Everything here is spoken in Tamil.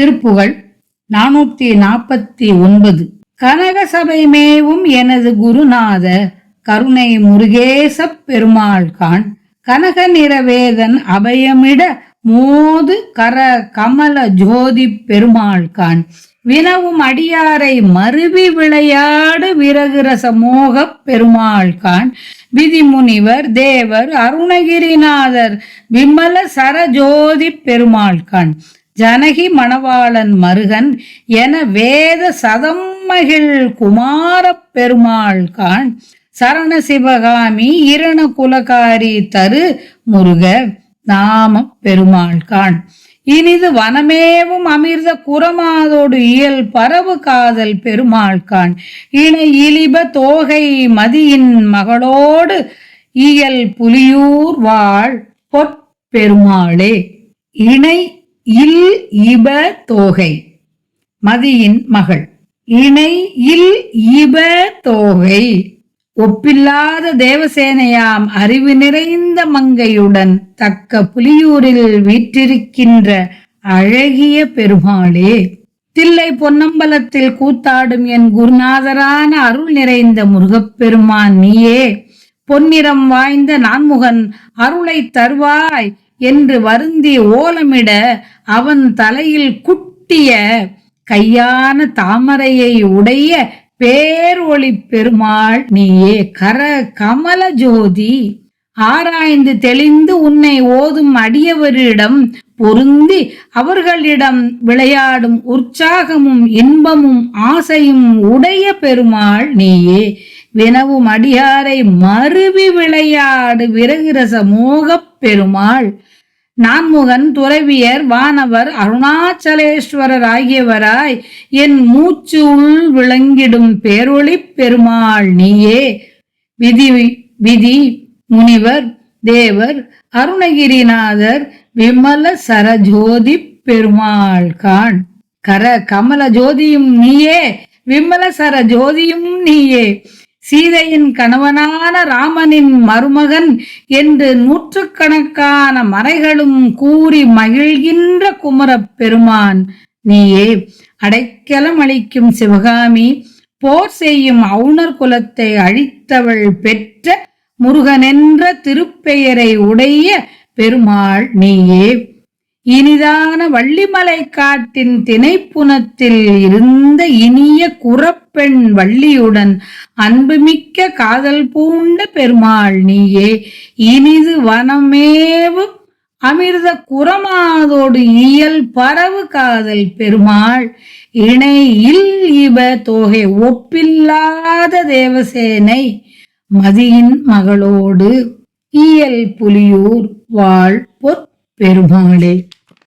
திருப்புகழ் 449. கனக சபை மேவும் எனது குருநாத கருணை முருகேசப் பெருமாள் காண். கனக நிறவேதன் அபயமிட மோது கர கமல ஜோதி பெருமாள் காண். வினவும் அடியாரை மருவி விளையாடு விரகுரச மோகப் பெருமாள் காண். விதிமுனிவர் தேவர் அருணகிரிநாதர் விமல சரஜோதி பெருமாள் காண். ஜனகி மணவாளன் மருகன் என வேத சதம்மகிழ் குமாரப் பெருமாள் காண். சரண சிவகாமி இரண குலகாரி தரு முருக நாம பெருமாள் காண். இனிது வனமேவும் அமிர்த குரமாதோடு இயல் பரவு காதல் பெருமாள் காண். இணை இலிப தோகை மதியின் மகளோடு இயல் புலியூர் வாழ் பொற்பெருமாளே. இணை இல் இப தோகை மதியின் மகள். இணை இல் இப தோகை ஒப்பில்லாத தேவசேனையாம் அறிவு நிறைந்த மங்கையுடன் தக்க புலியூரில் வீற்றிருக்கின்ற அழகிய பெருமாளே. தில்லை பொன்னம்பலத்தில் கூத்தாடும் என் குருநாதரான அருள் நிறைந்த முருகப்பெருமான் நீயே. பொன்னிறம் வாய்ந்த நான்முகன் அருளை தருவாய் என்று வருந்தி ஓலமிட அவன் தலையில் குட்டிய கையான தாமரையை உடைய பேரொளி பெருமாள் நீயே. கர கமல ஜோதி ஆராய்ந்து தெளிந்து உன்னை ஓதும் அடியவரிடம் பொருந்தி அவர்களிடம் விளையாடும் உற்சாகமும் இன்பமும் ஆசையும் உடைய பெருமாள் நீயே. வினவும் அடியாரை மருவி விளையாடு விரகுரச மோகப் பெருமாள். நான்முகன் துறவியர் வானவர் அருணாச்சலேஸ்வரர் ஆகியவராய் என் மூச்சு உள் விளங்கிடும் பேரொளி பெருமாள் நீயே. விதி முனிவர் தேவர் அருணகிரிநாதர் விமல சரஜோதி பெருமாள் காண். கர கமல ஜோதியும் நீயே, விமல சர ஜோதியும் நீயே. சீதையின் கணவனான ராமனின் மருமகன் என்று நூற்றுக்கணக்கான மறைகளும் கூறி மகிழ்கின்ற குமரப் பெருமான் நீயே. அடைக்கலம் அளிக்கும் சிவகாமி போர் செய்யும் அவுணர் குலத்தை அழித்தவள் பெற்ற முருகனென்ற திருப்பெயரை உடைய பெருமாள் நீயே. இனிதான வள்ளிமலை காட்டின் திணைப்புனத்தில் இருந்த இனிய குறப்பெண் வள்ளியுடன் அன்புமிக்க காதல் பூண்ட பெருமாள் நீயே. இனிது வனமேவும் அமிர்த குரமாதோடு இயல் பரவு காதல் பெருமாள். இணை இல் இப தோகை ஒப்பில்லாத தேவசேனை மதியின் மகளோடு இயல் புலியூர் வாழ் பொற்பெருமாளே.